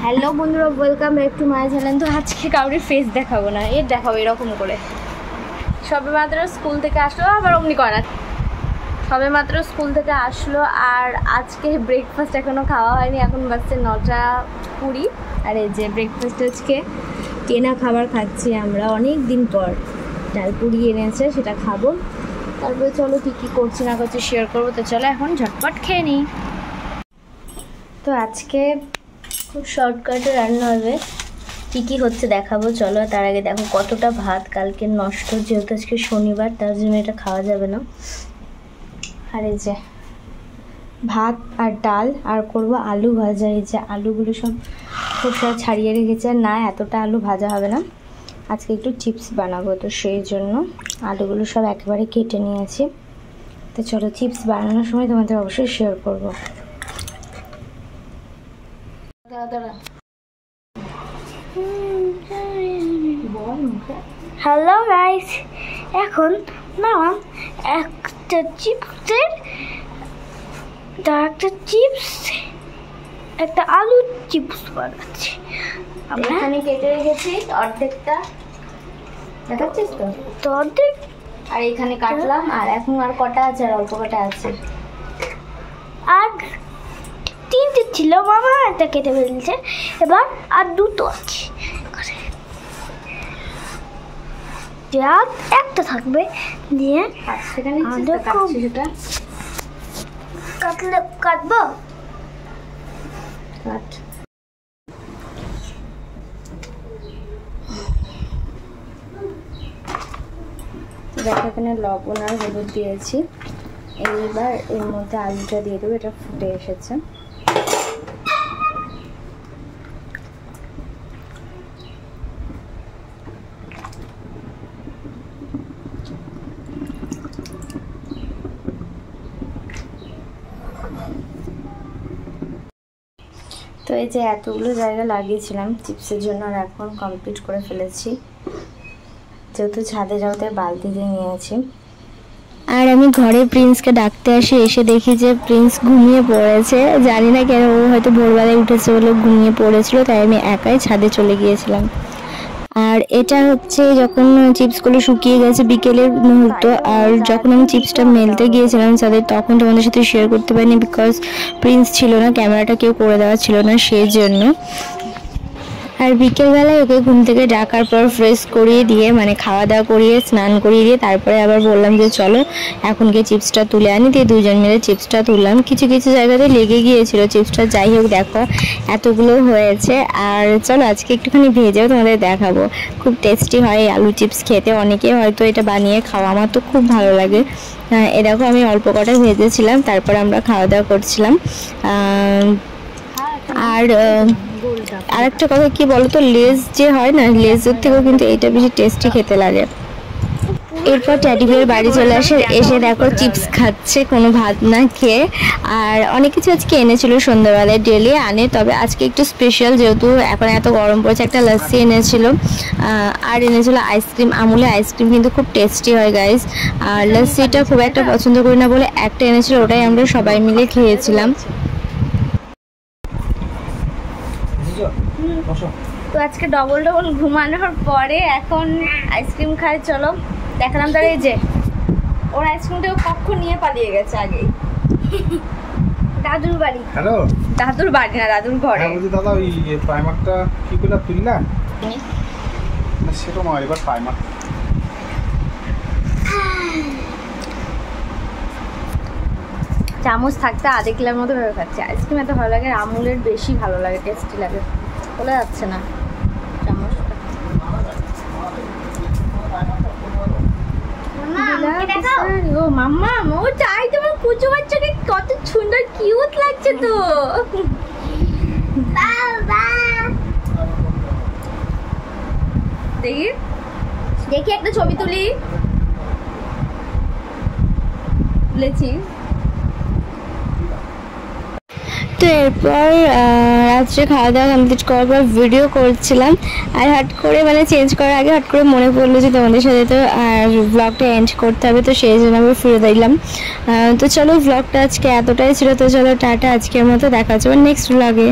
Hello বন্ধুরা, welcome back to my channel. তো আজকে কাউরির ফেস দেখাবো না, এর দেখাবো এরকম করে। সবে মাত্র স্কুল থেকে আসলো, আবার অমনি করে না, সবে মাত্র স্কুল থেকে আসলো। আর আজকে ব্রেকফাস্ট এখনও খাওয়া হয়নি, এখন বাজছে 9:20। আর এই যে ব্রেকফাস্ট আজকে কেনা খাবার খাচ্ছি আমরা অনেক দিন পর। ডালপুরি এনেছে, সেটা খাবো। তারপরে চলো কী কী করছি না করছি শেয়ার করবো। তো চলো এখন ঝটপট খেয়ে নিই। তো আজকে খুব শর্টকাটে রান্না হবে, কী কী হচ্ছে দেখাবো চলো। তার আগে দেখো কতটা ভাত কালকে নষ্ট, যেহেতু আজকে শনিবার তার জন্য এটা খাওয়া যাবে না। আর এই যে ভাত আর ডাল, আর করবো আলু ভাজা। এই যে আলুগুলো সব খোসা ছাড়িয়ে রেখেছে। না, এতটা আলু ভাজা হবে না, আজকে একটু চিপস বানাবো, তো সেই জন্য আলুগুলো সব একেবারে কেটে নিয়েছি। তো চলো চিপস বানানোর সময় তোমাদের অবশ্যই শেয়ার করবো। হ্যালো গাইস, এখন মামা একটা চিপস, একটা আলু চিপস বানাচ্ছি। এখানে কেটে রেখেছি অর্ধেকটা, দেখাচ্ছিস তো অর্ধেক। আর এখানে কাটলাম, আর এখন আর কটা আছে, আর অল্প কটা আছে। আর তিনটে ছিল, মামা একটা কেটে ফেলছে, এবার আর দুটো আছে, একটা থাকবে। দিয়ে কাটবো, কাট। দেখো এখানে লবণ আর হলুদ দিয়েছি। এইবার এর মধ্যে আলুটা দিয়ে দেবো, এটা ফুটে এসেছে। তো এই যে এতগুলো জায়গা লাগিয়েছিলাম চিপসের জন্য, আর এখন কমপ্লিট করে ফেলেছি, যেহেতু ছাদে যাওয়াতে বালতি দিয়ে নিয়েছি। আর আমি ঘরে প্রিন্সকে ডাকতে আসি, এসে দেখি যে প্রিন্স ঘুমিয়ে পড়েছে। জানি না কেন, ও হয়তো ভোরবেলায় উঠেছে বলে ঘুমিয়ে পড়েছিল, তাই আমি একাই ছাদে চলে গিয়েছিলাম। আর এটা হচ্ছে যখন চিপসগুলো শুকিয়ে গেছে বিকেলের মুহূর্ত। আর যখন আমি চিপসটা মেলতে গিয়েছিলাম ছাদে, তখন তোমাদের সাথে শেয়ার করতে পারিনি, বিকজ প্রিন্স ছিল না, ক্যামেরাটা কেউ করে দেওয়া ছিল না, সেই জন্য। আর বিকেলবেলায় ওকে ঘুম থেকে ডাকার পর ফ্রেশ করিয়ে দিয়ে, মানে খাওয়া দাওয়া করিয়ে স্নান করিয়ে দিয়ে তারপরে আবার বললাম যে চলো এখন গিয়ে চিপসটা তুলে আনি। দিয়ে দুজন মিলে চিপসটা তুললাম। কিছু কিছু জায়গাতে লেগে গিয়েছিল চিপসটা, যাই হোক দেখো এতগুলো হয়েছে। আর চলো আজকে একটুখানি ভেজেও তোমাদের দেখাবো, খুব টেস্টি হয় আলু চিপস খেতে। অনেকে হয়তো এটা বানিয়ে খাওয়া, আমার তো খুব ভালো লাগে। এরকম আমি অল্প কটা ভেজেছিলাম, তারপর আমরা খাওয়া দাওয়া করছিলাম। আর আরেকটা কথা কি বলতো, লেজ যে হয় না, লেজের থেকেও কিন্তু এইটা বেশি টেস্টি খেতে লাগে। এরপর ট্যাডি বিয়ার বাড়ি চলে আসে, এসে দেখো চিপস খাচ্ছে কোনো ভাত না খেয়ে। আর অনেক কিছু আজকে এনেছিল সন্ধ্যাবেলায়, ডেলি আনে, তবে আজকে একটু স্পেশাল, যেহেতু এখন এত গরম পড়েছে। একটা লস্যি এনেছিল, আর এনেছিল আইসক্রিম, আমুলের আইসক্রিম কিন্তু খুব টেস্টি হয় গাইস। আর লস্যিটা খুব একটা পছন্দ করি না বলে একটা এনেছিল, ওটাই আমরা সবাই মিলে খেয়েছিলাম। তো আজকে ডবল ঘুমানোর পরে এখন আইসক্রিম খাই, চলো দেখালাম। তার এই যে ওর আইসক্রিমটাও কখন নিয়ে পালিয়ে গেছে আগেই, দাদুর বাড়ি। হ্যালো, দাদুর বাড়ি না, দাদুর ঘরে। হ্যাঁ বলছি দাদা, ওই প্রাইমারটা কি করে তুললা? না সেটা নয়, এবার প্রাইমার। চামচ থাকতে আধা কিলোর মতো ভেবে খাচ্ছে। আইসক্রিম এত ভালো লাগে, আমুলের বেশি ভালো লাগে, টেস্টি লাগে। বলে যাচ্ছে না চামচটা। ও মাম্মা, ও চাই তোমার কুচু বাচ্চাকে, কত সুন্দর কিউট লাগছে তো। দেখি দেখি একটা ছবি তুলেছি। তো তো এরপর রাত্রে খাওয়া দাওয়া কমপ্লিট করার পর ভিডিও করছিলাম, আর হট করে মানে চেঞ্জ করার আগে হট করে মনে পড়লো যে তোমাদের সাথে তো ব্লগটা এন্ড করতে হবে, তো সেই জন্য আমি ফিরে দিলাম। তো চলো, ব্লগটা আজকে এতটাই ছিল। তো চলো টাটা, আজকের মতো দেখা হচ্ছে নেক্সট ব্লগে।